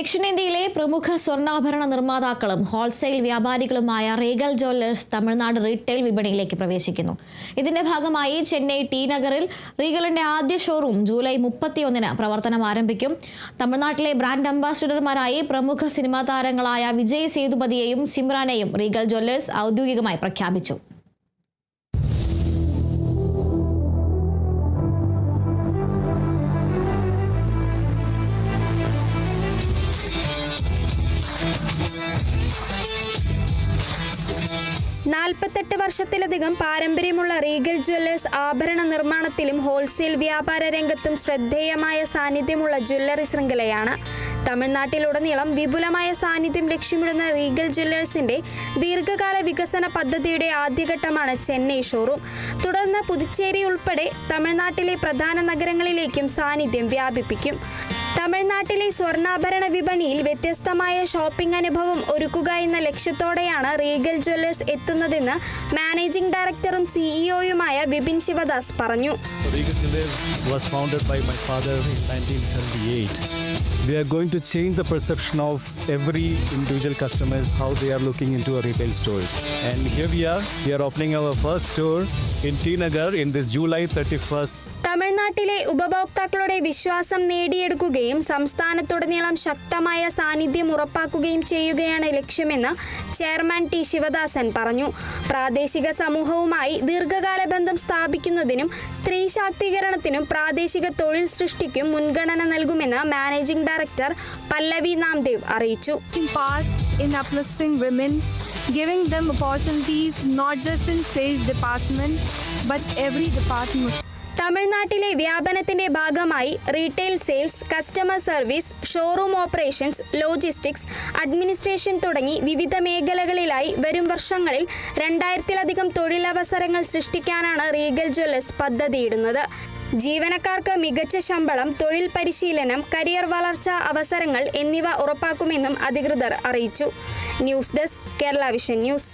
ദക്ഷിണേന്ത്യയിലെ പ്രമുഖ സ്വർണ്ണാഭരണ നിർമ്മാതാക്കളും ഹോൾസെയിൽ വ്യാപാരികളുമായ റീഗൽ ജ്വല്ലേഴ്സ് തമിഴ്നാട് റീറ്റെയിൽ വിപണിയിലേക്ക് പ്രവേശിക്കുന്നു. ഇതിന്റെ ഭാഗമായി ചെന്നൈ ടി നഗറിൽ റീഗലിന്റെ ആദ്യ ഷോറൂം ജൂലൈ 31-ന് പ്രവർത്തനം ആരംഭിക്കും. തമിഴ്നാട്ടിലെ ബ്രാൻഡ് അംബാസിഡർമാരായി പ്രമുഖ സിനിമാ താരങ്ങളായ വിജയ് സേതുപതിയെയും സിമ്രാനെയും റീഗൽ ജ്വല്ലേഴ്സ് ഔദ്യോഗികമായി പ്രഖ്യാപിച്ചു. വർഷത്തിലധികം പാരമ്പര്യമുള്ള റീഗൽ ജ്വല്ലേഴ്സ് ആഭരണ നിർമ്മാണത്തിലും ഹോൾസെയിൽ വ്യാപാര രംഗത്തും ശ്രദ്ധേയമായ സാന്നിധ്യമുള്ള ജ്വല്ലറി ശൃംഖലയാണ്. തമിഴ്നാട്ടിലുടനീളം വിപുലമായ സാന്നിധ്യം ലക്ഷ്യമിടുന്ന റീഗൽ ജ്വല്ലേഴ്സിന്റെ ദീർഘകാല വികസന പദ്ധതിയുടെ ആദ്യഘട്ടമാണ് ചെന്നൈ ഷോറൂം. തുടർന്ന് പുതുച്ചേരി ഉൾപ്പെടെ തമിഴ്നാട്ടിലെ പ്രധാന നഗരങ്ങളിലേക്കും സാന്നിധ്യം വ്യാപിപ്പിക്കും. തമിഴ്നാട്ടിലെ സ്വർണ്ണാഭരണ വിപണിയിൽ വ്യത്യസ്തമായ ഷോപ്പിംഗ് അനുഭവം ഒരുക്കുക എന്ന ലക്ഷ്യത്തോടെയാണ് റീഗൽ ജ്വല്ലേഴ്സ് എത്തുന്നതെന്ന് മാനേജിംഗ് ഡയറക്ടറും സിഇഒയുമായ വിപിൻ ശിവദാസ് പറഞ്ഞു. Regal Jewellers was founded by my father in 1978. We are going to change the perception of every individual customers how they are looking into a retail stores. And here we are opening our first store in T Nagar in this July 31st. തമിഴ്നാട്ടിലെ ഉപഭോക്താക്കളുടെ വിശ്വാസം നേടിയെടുക്കുകയും സംസ്ഥാനത്തുടനീളം ശക്തമായ സാന്നിധ്യം ഉറപ്പാക്കുകയും ചെയ്യുകയാണ് ലക്ഷ്യമെന്ന് chairman T Sivadasan പറഞ്ഞു. പ്രാദേശിക സമൂഹവുമായി ദീർഘകാല ബന്ധം സ്ഥാപിക്കുന്നതിനും സ്ത്രീ ശാക്തീകരണത്തിനും പ്രാദേശിക തൊഴിൽ സൃഷ്ടിക്കും മുൻഗണന നൽകുമെന്ന് മാനേജിംഗ് ഡയറക്ടർ പല്ലവി നാംദേവ് അറിയിച്ചു. In uplifting women, giving them opportunities not just in sales department but every department. തമിഴ്നാട്ടിലെ വ്യാപനത്തിന്റെ ഭാഗമായി retail sales, customer service, showroom operations, logistics, administration തുടങ്ങി വിവിധ മേഖലകളിലായി വരും വർഷങ്ങളിൽ 2000-ലധികം തൊഴിലവസരങ്ങൾ സൃഷ്ടിക്കാനാണ് റീഗൽ ജ്വല്ലേഴ്സ് പദ്ധതിയിടുന്നത്. ജീവനക്കാർക്ക് മികച്ച ശമ്പളം, തൊഴിൽ പരിശീലനം, കരിയർ വളർച്ചാ അവസരങ്ങൾ എന്നിവ ഉറപ്പാക്കുമെന്നും അധികൃതർ അറിയിച്ചു. News desk, Kerala vision news.